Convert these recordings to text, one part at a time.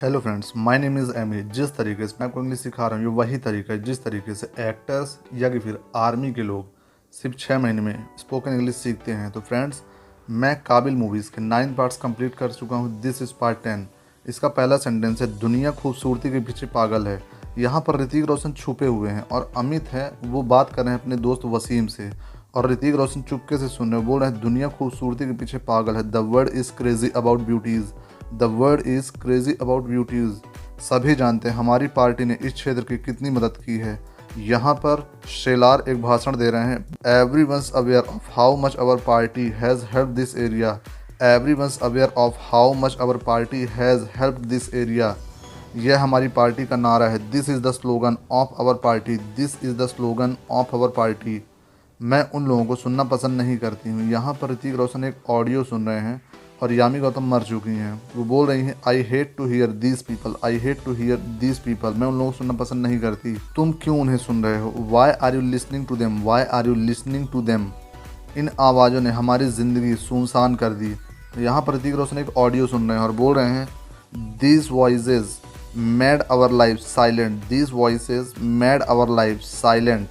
Hello friends, my name is Amy. जिस तरीके से मैं आपको इंग्लिश सिखा रहा हूँ, ये वही तरीका है जिस तरीके से एक्टर्स या कि फिर आर्मी के लोग सिर्फ 6 महीने में स्पोकन इंग्लिश सीखते हैं। तो फ्रेंड्स, मैं काबिल मूवीज़ के 9 पार्ट्स कंप्लीट कर चुका हूँ। This is part 10। इसका पहला सेंटेंस है, दुनिया खूबसूरती के पीछे पागल है। यहाँ पर ऋतिक रोशन छुपे हुए हैं और अमित है वो बात कर रहे हैं अपने दोस्त वसीम से, और ऋतिक रोशन चुपके से सुन रहे हैं। बोल रहे हैं, दुनिया खूबसूरती के पीछे पागल है। The world is crazy about beauties. The world is crazy about beauties. सभी जानते हैं हमारी पार्टी ने इस क्षेत्र की कितनी मदद की है। यहाँ पर शेलार एक भाषण दे रहे हैं। Everyone's aware of how much our party has help this area. Everyone's aware of how much our party has help this area. यह हमारी पार्टी का नारा है। This is the slogan of our party. This is the slogan of our party. मैं उन लोगों को सुनना पसंद नहीं करती हूँ। यहाँ पर ऋतिक रोशन एक ऑडियो सुन रहे हैं और यामी गौतम मर चुकी हैं। वो बोल रही हैं, I hate to hear these people, I hate to hear these people. मैं उन लोगों को सुनना पसंद नहीं करती। तुम क्यों उन्हें सुन रहे हो? Why are you listening to them? Why are you listening to them? इन आवाज़ों ने हमारी ज़िंदगी सुनसान कर दी। यहाँ पर ऋतिक रोशन एक ऑडियो सुन रहे हैं और बोल रहे हैं, these voices made our life silent. These voices made our life silent.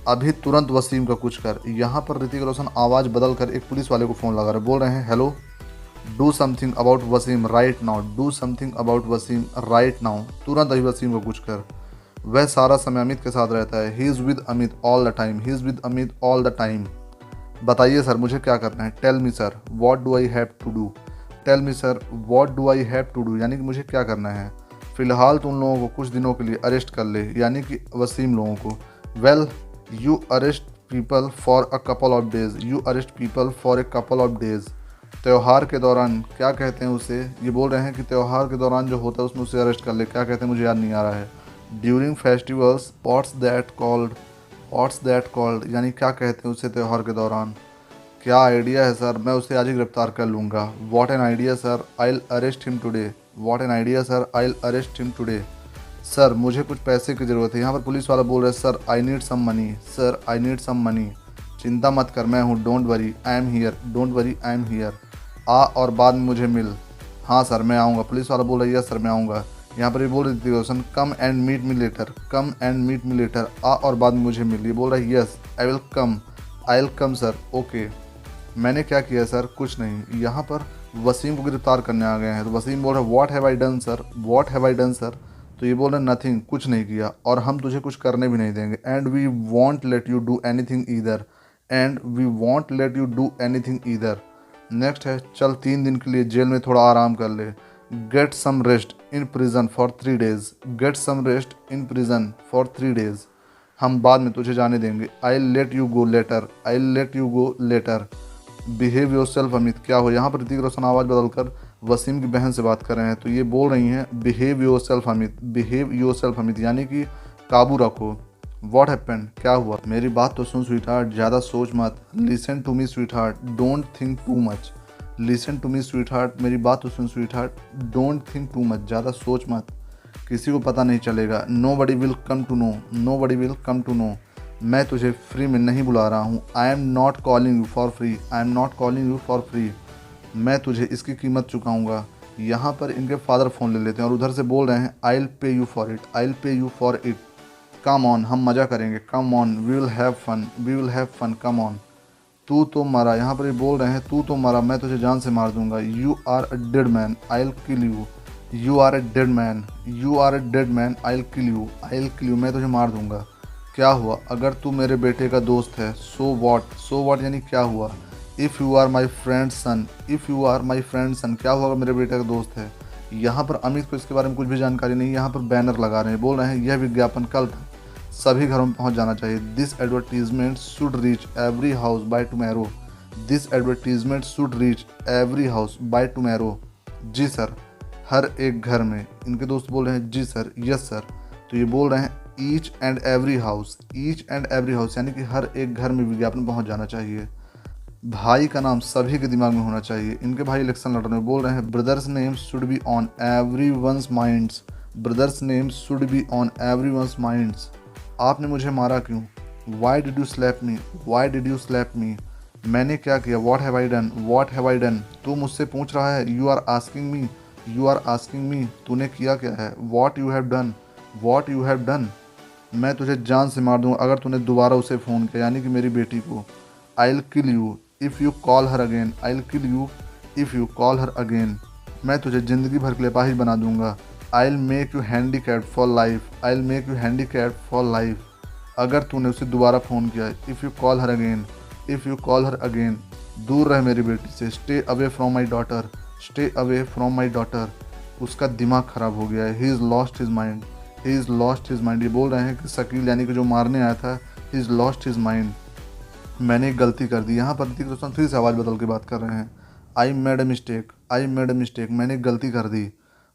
अभी तुरंत वसीम का कुछ कर। यहाँ पर ऋतिक रोशन आवाज़ बदल कर एक पुलिस वाले को फ़ोन लगा रहे, बोल रहे हैं, hello, do something about Wasim right now. Do something about Wasim right now. तुरंत अभी वसीम को कुछ कर। वह सारा समय अमित के साथ रहता है। He is with Amit all the time. He is with Amit all the time. बताइए सर, मुझे क्या करना है? Tell me sir what do I have to do. Tell me sir what do I have to do, यानी कि मुझे क्या करना है? फ़िलहाल तो उन लोगों को कुछ दिनों के लिए अरेस्ट कर ले, यानी कि वसीम लोगों को। Well, you arrest people for a couple of days. You arrest people for a couple of days. त्यौहार के दौरान क्या कहते हैं उसे? ये बोल रहे हैं कि त्यौहार के दौरान जो होता है उसमें उसे अरेस्ट कर ले। क्या कहते हैं मुझे याद नहीं आ रहा है। During festivals what's that called, यानी क्या कहते हैं उसे त्यौहार के दौरान? क्या आइडिया है सर, मैं उसे आज ही गिरफ्तार कर लूँगा। What an idea sir, I arrest him today. What an idea sir, I arrest him today. Sir, मुझे कुछ पैसे की ज़रूरत है। यहाँ पर पुलिस वाला बोल रहा है, sir I need some money. Sir I need some money. चिंता मत कर, मैं हूँ। Don't worry I am here. Don't worry I am here. आ और बाद में मुझे मिल। हाँ सर, मैं आऊँगा। पुलिस वाला बोल रहा है, यस सर मैं आऊँगा। यहाँ पर ये बोल रही थी Roshan, come and meet me later. Come and meet me later. आ और बाद में मुझे मिल। ये बोल रहा है, yes I will come. I will come sir. Okay. मैंने क्या किया सर? कुछ नहीं। यहाँ पर वसीम को गिरफ्तार करने आ गए हैं। तो वसीम बोल रहा है, what have I done sir? What have I done sir? तो ये बोल रहे हैं, नथिंग, कुछ नहीं किया, और हम तुझे कुछ करने भी नहीं देंगे। And we won't let you do anything either. And we won't let you do anything either. Next है, चल 3 दिन के लिए जेल में थोड़ा आराम कर ले। Get some rest in prison for 3 days। Get some rest in prison for 3 days। हम बाद में तुझे जाने देंगे। I let you go later. I let you go later. Behave yourself Amit. क्या हो? यहाँ पर ऋतिक रोशन आवाज़ बदलकर वसीम की बहन से बात कर रहे हैं। तो ये बोल रही हैं, behave yourself Amit. Behave yourself Amit, यानी कि काबू रखो। What happened? क्या हुआ? मेरी बात तो सुन स्वीट हार्ट, ज़्यादा सोच मत। Listen to me sweet heart, don't think too much. Listen to me sweet heart, मेरी बात तो सुन sweet heart, don't think too much, ज़्यादा सोच मत। किसी को पता नहीं चलेगा। Nobody will come to know. Nobody will come to know. मैं तुझे फ्री में नहीं बुला रहा हूँ। I am not calling you for free. I am not calling you for free. मैं तुझे इसकी कीमत चुकाऊंगा। यहाँ पर इनके फादर फ़ोन ले लेते हैं और उधर से बोल रहे हैं, I will pay you for it. I will pay you for it. Come on, हम मज़ा करेंगे। Come on, we will have fun. We will have fun. Come on. तू तो मरा। यहाँ पर ये बोल रहे हैं, तू तो मरा, मैं तुझे जान से मार दूंगा। You are a dead man. I will kill you. You are a dead man. You are a dead man. I will kill you. I will kill you, मैं तुझे मार दूंगा। क्या हुआ? अगर तू मेरे बेटे का दोस्त है, सो वॉट? सो वॉट यानी क्या हुआ? If you are my friend son. If you are my friend son, क्या हुआ अगर मेरे बेटे का दोस्त है? यहाँ पर अमित को इसके बारे में कुछ भी जानकारी नहीं। यहाँ पर बैनर लगा रहे हैं, बोल रहे हैं, यह विज्ञापन कल सभी घरों में पहुँच जाना चाहिए। This advertisement should reach every house by tomorrow. This advertisement should reach every house by tomorrow. जी सर, हर एक घर में। इनके दोस्त बोल रहे हैं, जी सर, यस सर। तो ये बोल रहे हैं, each and every house. Each and every house यानी कि हर एक घर में विज्ञापन पहुंच जाना चाहिए। भाई का नाम सभी के दिमाग में होना चाहिए। इनके भाई इलेक्शन लड़ रहे हैं, बोल रहे हैं, brother's name should be on everyone's minds. Brother's name should be on everyone's minds. आपने मुझे मारा क्यों? Why did you slap me? Why did you slap me? मैंने क्या किया? What have I done? What have I done? तू मुझसे पूछ रहा है, you are asking me you are asking me, तूने किया क्या है। What you have done, what you have done, मैं तुझे जान से मार दूंगा अगर तूने दोबारा उसे फ़ोन किया, यानी कि मेरी बेटी को। आई will kill you if you call her again, I will kill you if you call her again, मैं तुझे ज़िंदगी भर के लिए अपाहिज बना दूंगा। I will make you handicapped for life, I will make you handicapped for life, अगर तूने उसे दोबारा फ़ोन किया। If you call her again, if you call her again, दूर रहे मेरी बेटी से। Stay away from my daughter, stay away from my daughter, उसका दिमाग ख़राब हो गया है। He is lost his mind, he is lost his mind, ये बोल रहे हैं कि शकील यानी कि जो मारने आया था, he is lost his mind, मैंने एक गलती कर दी। यहाँ पर ऋतिक रोशन फिर से आवाज़ बदल के बात कर रहे हैं। I made a mistake, I made a mistake, मैंने एक गलती कर दी,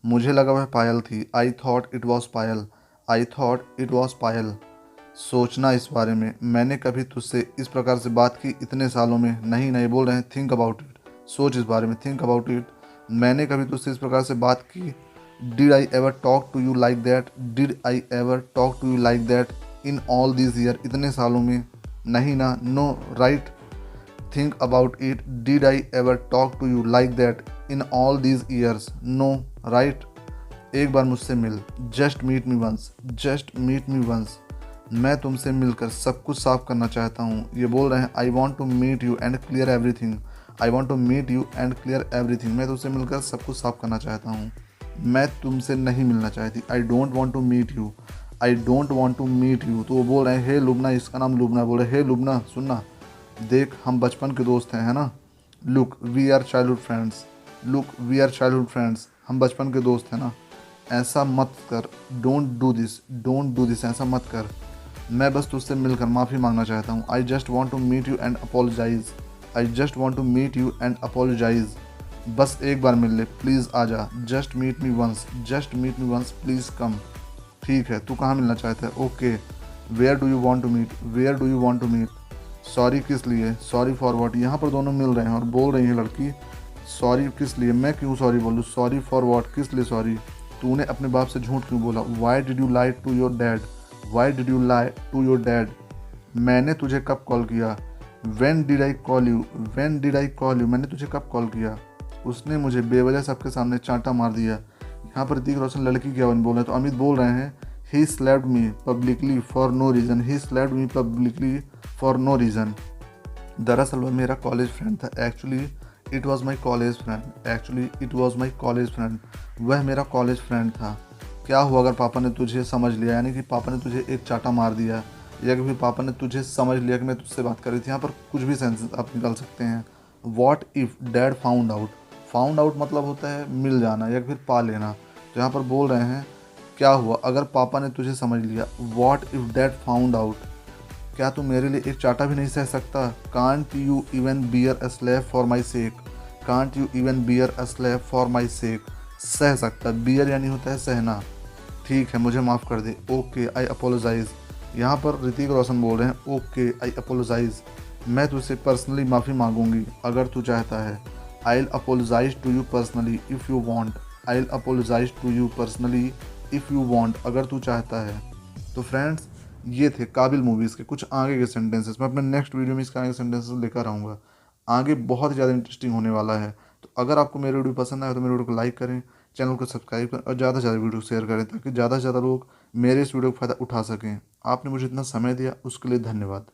मुझे लगा वह पायल थी। I thought it was Payal, I thought it was Payal, सोचना इस बारे में, मैंने कभी तुझसे इस प्रकार से बात की इतने सालों में नहीं। नहीं बोल रहे हैं थिंक अबाउट इट, सोच इस बारे में, थिंक अबाउट इट, मैंने कभी तुझसे इस प्रकार से बात की। Did I ever talk to you like that, did I ever talk to you like that in all this year, इतने सालों में, नहीं ना, no right, think about it, did I ever talk to you like that in all these years, no right, एक बार मुझसे मिल, just meet me once, just meet me once, मैं तुमसे मिलकर सब कुछ साफ करना चाहता हूँ। ये बोल रहे हैं I want to meet you and clear everything, I want to meet you and clear everything, मैं तुमसे मिलकर सब कुछ साफ करना चाहता हूँ। मैं तुमसे नहीं मिलना चाहती। I don't want to meet you, I don't want to meet you, तो वो बोल रहे हैं हे लुबना, इसका नाम लुबना, बोल रहे हे लुबना सुनना, देख हम बचपन के दोस्त हैं, है ना। Look we are childhood friends, look we are childhood friends, हम बचपन के दोस्त हैं ना, ऐसा मत कर, don't do this, don't do this, ऐसा मत कर, मैं बस तुझसे मिलकर माफ़ी मांगना चाहता हूँ। I just want to meet you and apologise, I just want to meet you and apologise, बस एक बार मिल ले, प्लीज़ आ जा, just meet me once, just meet me once, please come, ठीक है तू कहाँ मिलना चाहता है, okay, where do you want to meet, where do you want to meet, sorry किस लिए, सॉरी फॉर वॉट, यहाँ पर दोनों मिल रहे हैं और बोल रही है लड़की सॉरी किस लिए, मैं क्यों सॉरी बोलूँ, सॉरी फॉर वॉट, किस लिए सॉरी, तूने अपने बाप से झूठ क्यों बोला। Why did you lie to your dad, why did you lie to your dad, मैंने तुझे कब कॉल किया। When did I call you, when did I call you, मैंने तुझे कब कॉल किया। उसने मुझे बेवजह सबके सामने चांटा मार दिया। यहाँ पर ऋतिक रोशन लड़की की आवाज़ बोल रहे हैं, तो अमित बोल रहे हैं he slapped me publicly for no reason, he slapped me publicly for no reason, दरअसल वह मेरा कॉलेज फ्रेंड था। Actually it was my college friend, actually it was my college friend, वह मेरा कॉलेज फ्रेंड था। क्या हुआ अगर पापा ने तुझे समझ लिया, यानी कि पापा ने तुझे एक चाटा मार दिया, या कि फिर पापा ने तुझे समझ लिया कि मैं तुझसे बात कर रही थी। यहाँ पर कुछ भी सेंस आप निकाल सकते हैं। What if dad found out, found out मतलब होता है मिल जाना या फिर पा लेना, तो यहाँ पर बोल रहे हैं क्या हुआ अगर पापा ने तुझे समझ लिया। What if dad found out, क्या तू मेरे लिए एक चाटा भी नहीं सह सकता। Can't you even bear a slap for my sake, can't you even bear a slap for my sake, सह सकता, बियर यानी होता है सहना, ठीक है मुझे माफ़ कर दे, ओके आई अपोलोजाइज़, यहाँ पर ऋतिक रोशन बोल रहे हैं ओके आई अपोलोजाइज़, मैं तुझसे पर्सनली माफ़ी मांगूंगी अगर तू चाहता है। I will apologise to you personally if you want, I will apologise to you personally if you want, अगर तू चाहता है। तो फ्रेंड्स ये थे काबिल मूवीज़ के कुछ आगे के सेंटेंसेस, मैं अपने नेक्स्ट वीडियो में इसके आगे सेंटेंसेस लेकर आऊँगा, आगे बहुत ज़्यादा इंटरेस्टिंग होने वाला है। तो अगर आपको मेरी वीडियो पसंद आए तो मेरे वीडियो को लाइक करें, चैनल को सब्सक्राइब करें और ज़्यादा से ज़्यादा वीडियो शेयर करें ताकि ज़्यादा से ज़्यादा लोग मेरे इस वीडियो का फ़ायदा उठा सकें। आपने मुझे इतना समय दिया उसके लिए धन्यवाद।